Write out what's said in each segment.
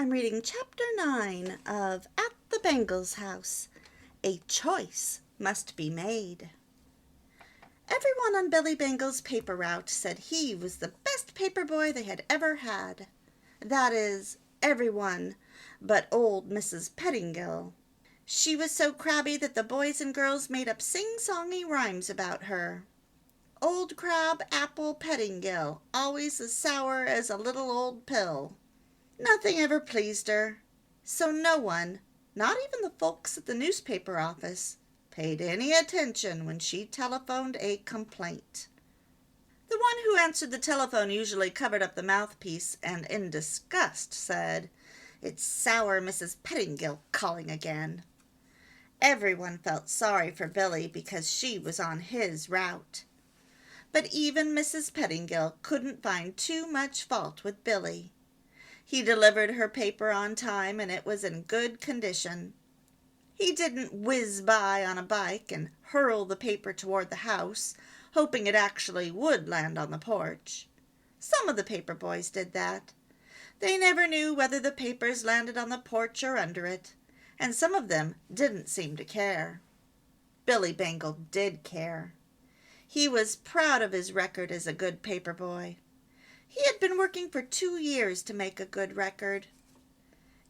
I'm reading Chapter 9 of At the Bangles House. A choice must be made. Everyone on Billy Bangle's paper route said he was the best paper boy they had ever had. That is, everyone but old Mrs. Pettingill. She was so crabby that the boys and girls made up sing-songy rhymes about her. Old Crab Apple Pettingill, always as sour as a little old pill. Nothing ever pleased her, so no one, not even the folks at the newspaper office, paid any attention when she telephoned a complaint. The one who answered the telephone usually covered up the mouthpiece and in disgust said, "It's sour Mrs. Pettingill calling again." Everyone felt sorry for Billy because she was on his route. But even Mrs. Pettingill couldn't find too much fault with Billy. He delivered her paper on time, and it was in good condition. He didn't whiz by on a bike and hurl the paper toward the house, hoping it actually would land on the porch. Some of the paper boys did that. They never knew whether the papers landed on the porch or under it, and some of them didn't seem to care. Billy Bangle did care. He was proud of his record as a good paper boy. He had been working for 2 years to make a good record.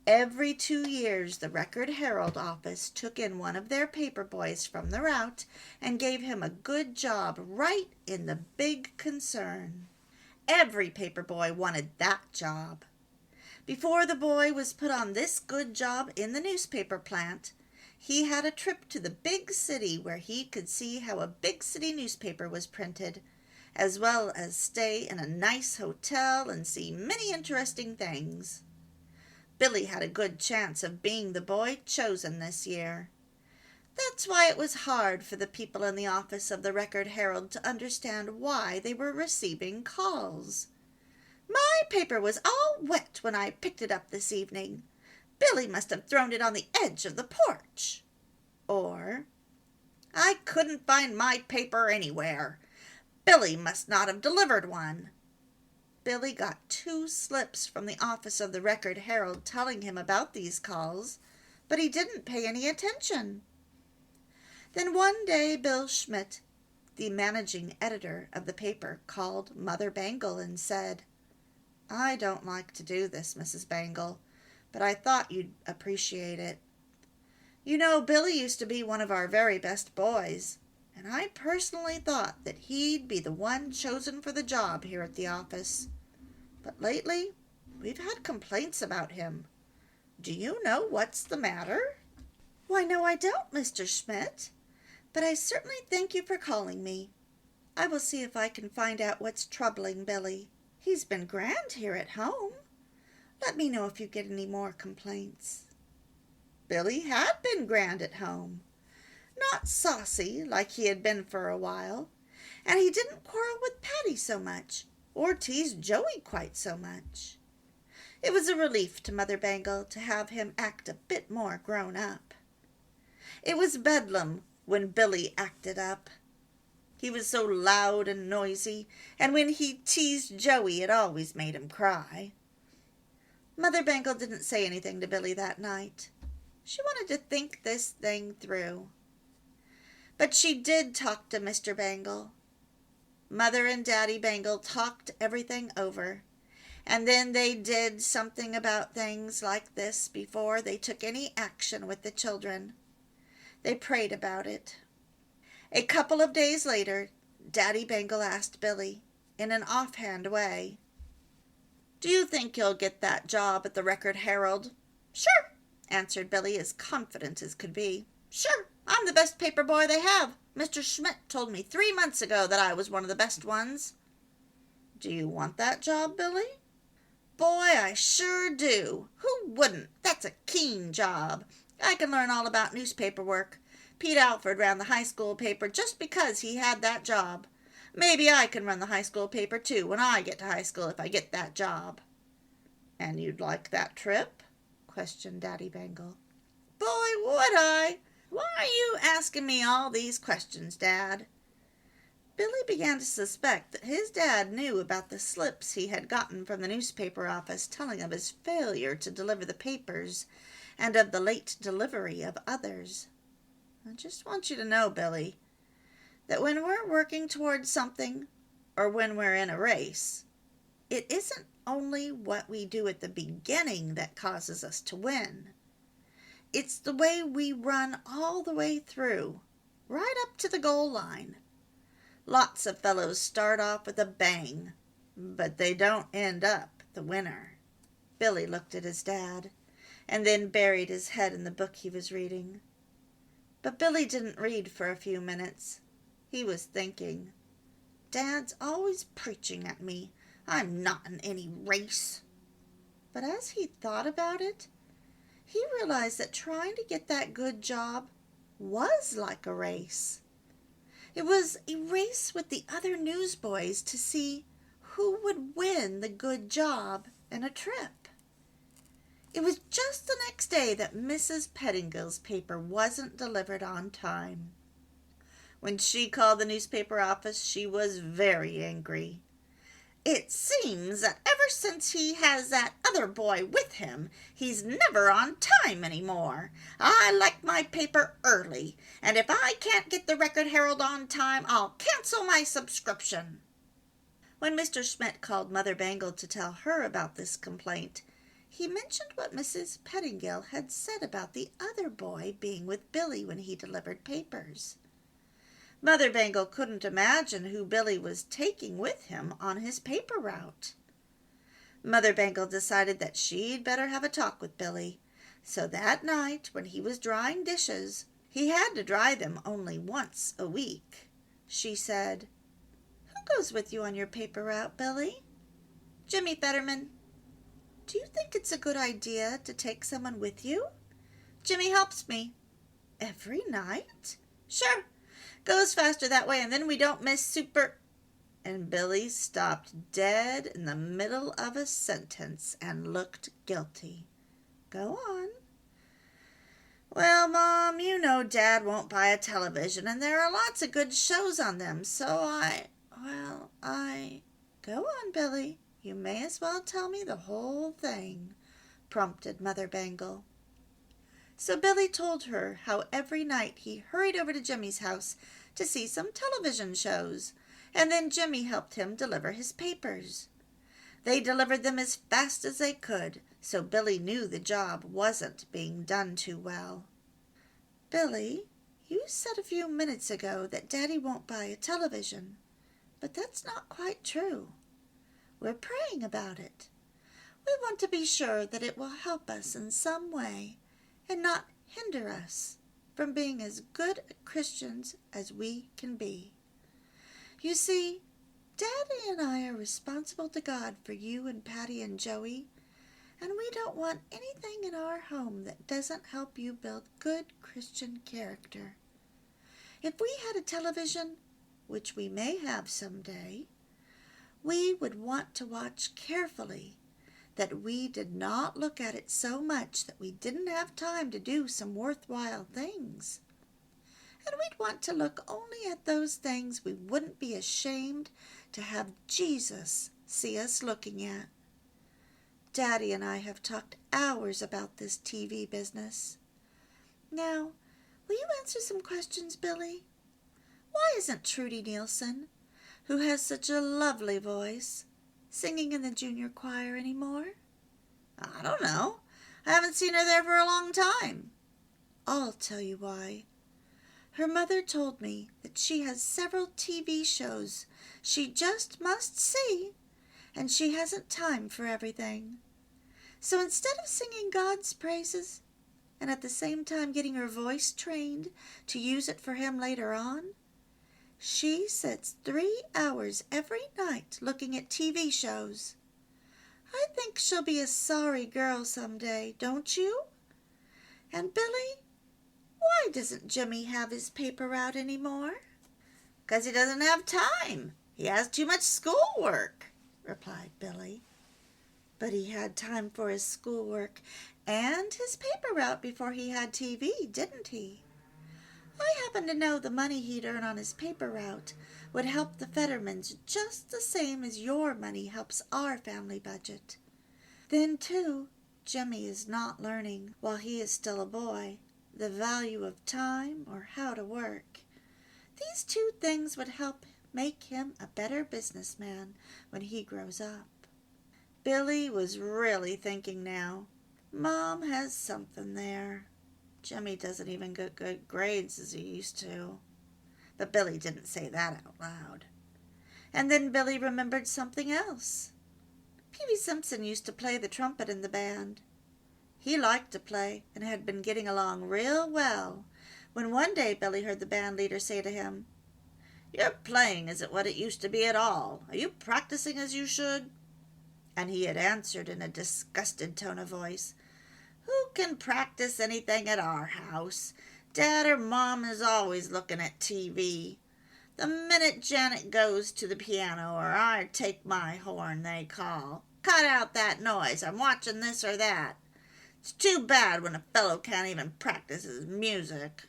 Every 2 years the Record Herald office took in one of their paper boys from the route and gave him a good job right in the big concern. Every paper boy wanted that job. Before the boy was put on this good job in the newspaper plant, he had a trip to the big city where he could see how a big city newspaper was printed, as well as stay in a nice hotel and see many interesting things. Billy had a good chance of being the boy chosen this year. That's why it was hard for the people in the office of the Record Herald to understand why they were receiving calls. "My paper was all wet when I picked it up this evening. Billy must have thrown it on the edge of the porch." Or, "I couldn't find my paper anywhere. Billy must not have delivered one." Billy got 2 slips from the office of the Record Herald telling him about these calls, but he didn't pay any attention. Then one day Bill Schmidt, the managing editor of the paper, called Mother Bangle and said, "I don't like to do this, Mrs. Bangle, but I thought you'd appreciate it. You know, Billy used to be one of our very best boys, and I personally thought that he'd be the one chosen for the job here at the office. But lately, we've had complaints about him. Do you know what's the matter?" "Why, no, I don't, Mr. Schmidt. But I certainly thank you for calling me. I will see if I can find out what's troubling Billy. He's been grand here at home. Let me know if you get any more complaints." Billy had been grand at home. Not saucy like he had been for a while, and he didn't quarrel with Patty so much, or tease Joey quite so much. It was a relief to Mother Bangle to have him act a bit more grown up. It was bedlam when Billy acted up. He was so loud and noisy, and when he teased Joey it always made him cry. Mother Bangle didn't say anything to Billy that night. She wanted to think this thing through. But she did talk to Mr. Bangle. Mother and Daddy Bangle talked everything over, and then they did something about things like this before they took any action with the children. They prayed about it. A couple of days later, Daddy Bangle asked Billy, in an offhand way, "Do you think you'll get that job at the Record Herald?" "Sure," answered Billy, as confident as could be. "Sure, I'm the best paper boy they have. Mr. Schmidt told me 3 months ago that I was one of the best ones." "Do you want that job, Billy?" "Boy, I sure do. Who wouldn't? That's a keen job. I can learn all about newspaper work. Pete Alford ran the high school paper just because he had that job. Maybe I can run the high school paper too when I get to high school if I get that job." "And you'd like that trip?" questioned Daddy Bangle. "Boy, would I! Why are you asking me all these questions, Dad?" Billy began to suspect that his dad knew about the slips he had gotten from the newspaper office telling of his failure to deliver the papers and of the late delivery of others. I just want you to know, Billy, that when we're working towards something or when we're in a race, it isn't only what we do at the beginning that causes us to win. It's the way we run all the way through, right up to the goal line. Lots of fellows start off with a bang, but they don't end up the winner. Billy looked at his dad and then buried his head in the book he was reading. But Billy didn't read for a few minutes. He was thinking, Dad's always preaching at me. I'm not in any race. But as he thought about it, he realized that trying to get that good job was like a race. It was a race with the other newsboys to see who would win the good job and a trip. It was just the next day that Mrs. Pettingill's paper wasn't delivered on time. When she called the newspaper office, she was very angry. It seems that ever since he has that other boy with him, he's never on time anymore. I like my paper early, and if I can't get the Record Herald on time, I'll cancel my subscription. When Mr. Schmidt called Mother Bangle to tell her about this complaint, he mentioned what Mrs. Pettingill had said about the other boy being with Billy when he delivered papers. Mother Bangle couldn't imagine who Billy was taking with him on his paper route. Mother Bangle decided that she'd better have a talk with Billy, so that night when he was drying dishes, he had to dry them only once a week. She said, "Who goes with you on your paper route, Billy?" "Jimmy Fetterman." "Do you think it's a good idea to take someone with you?" "Jimmy helps me." "Every night?" "Sure. Goes faster that way, and then we don't miss super—" And Billy stopped dead in the middle of a sentence and looked guilty. "Go on." "Well, Mom, you know Dad won't buy a television, and there are lots of good shows on them, so I... Go on, Billy. You may as well tell me the whole thing," prompted Mother Bangle. So Billy told her how every night he hurried over to Jimmy's house to see some television shows, and then Jimmy helped him deliver his papers. They delivered them as fast as they could, so Billy knew the job wasn't being done too well. "Billy, you said a few minutes ago that Daddy won't buy a television, but that's not quite true. We're praying about it. We want to be sure that it will help us in some way and not hinder us from being as good Christians as we can be. You see, Daddy and I are responsible to God for you and Patty and Joey, and we don't want anything in our home that doesn't help you build good Christian character. If we had a television, which we may have someday, we would want to watch carefully that we did not look at it so much that we didn't have time to do some worthwhile things. And we'd want to look only at those things we wouldn't be ashamed to have Jesus see us looking at. Daddy and I have talked hours about this TV business. Now, will you answer some questions, Billy? Why isn't Trudy Nielsen, who has such a lovely voice, singing in the junior choir anymore?" "I don't know. I haven't seen her there for a long time." "I'll tell you why. Her mother told me that she has several TV shows she just must see, and she hasn't time for everything. So instead of singing God's praises, and at the same time getting her voice trained to use it for Him later on, she sits 3 hours every night looking at TV shows. I think she'll be a sorry girl someday, don't you? And Billy, why doesn't Jimmy have his paper route anymore?" "'Cause he doesn't have time. He has too much schoolwork," replied Billy. But he had time for his schoolwork and his paper route before he had TV, didn't he? I happen to know the money he'd earn on his paper route would help the Fettermans just the same as your money helps our family budget. Then, too, Jimmy is not learning, while he is still a boy, the value of time or how to work. These two things would help make him a better businessman when he grows up. Billy was really thinking now. Mom has something there. Jimmy doesn't even get good grades as he used to. But Billy didn't say that out loud. And then Billy remembered something else. Pee-wee Simpson used to play the trumpet in the band. He liked to play and had been getting along real well when one day Billy heard the band leader say to him, "Your playing isn't what it used to be at all. Are you practicing as you should?" And he had answered in a disgusted tone of voice, "Who can practice anything at our house? Dad or Mom is always looking at TV. The minute Janet goes to the piano or I take my horn, they call, 'Cut out that noise, I'm watching this or that.' It's too bad when a fellow can't even practice his music."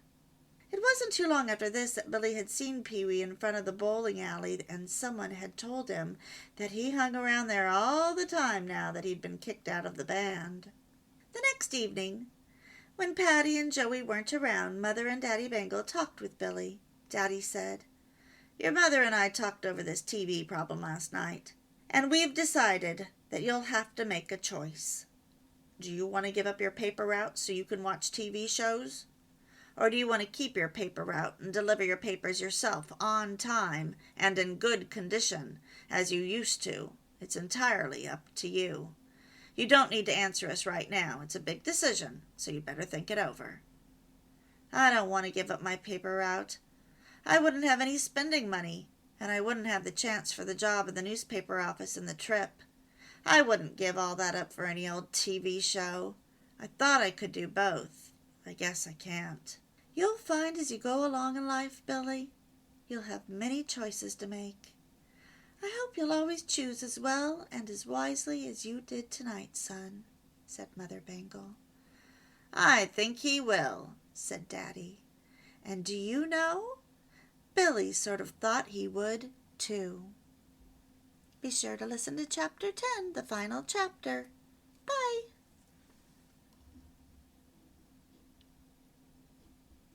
It wasn't too long after this that Billy had seen Pee-wee in front of the bowling alley, and someone had told him that he hung around there all the time now that he'd been kicked out of the band. The next evening, when Patty and Joey weren't around, Mother and Daddy Bangle talked with Billy. Daddy said, "Your mother and I talked over this TV problem last night, and we've decided that you'll have to make a choice. Do you want to give up your paper route so you can watch TV shows? Or do you want to keep your paper route and deliver your papers yourself on time and in good condition, as you used to? It's entirely up to you. You don't need to answer us right now. It's a big decision, so you better think it over." "I don't want to give up my paper route. I wouldn't have any spending money, and I wouldn't have the chance for the job in the newspaper office and the trip. I wouldn't give all that up for any old TV show. I thought I could do both. I guess I can't." "You'll find as you go along in life, Billy, you'll have many choices to make. I hope you'll always choose as well and as wisely as you did tonight, son," said Mother Bangle. "I think he will," said Daddy. And do you know, Billy sort of thought he would, too. Be sure to listen to Chapter 10, the final chapter.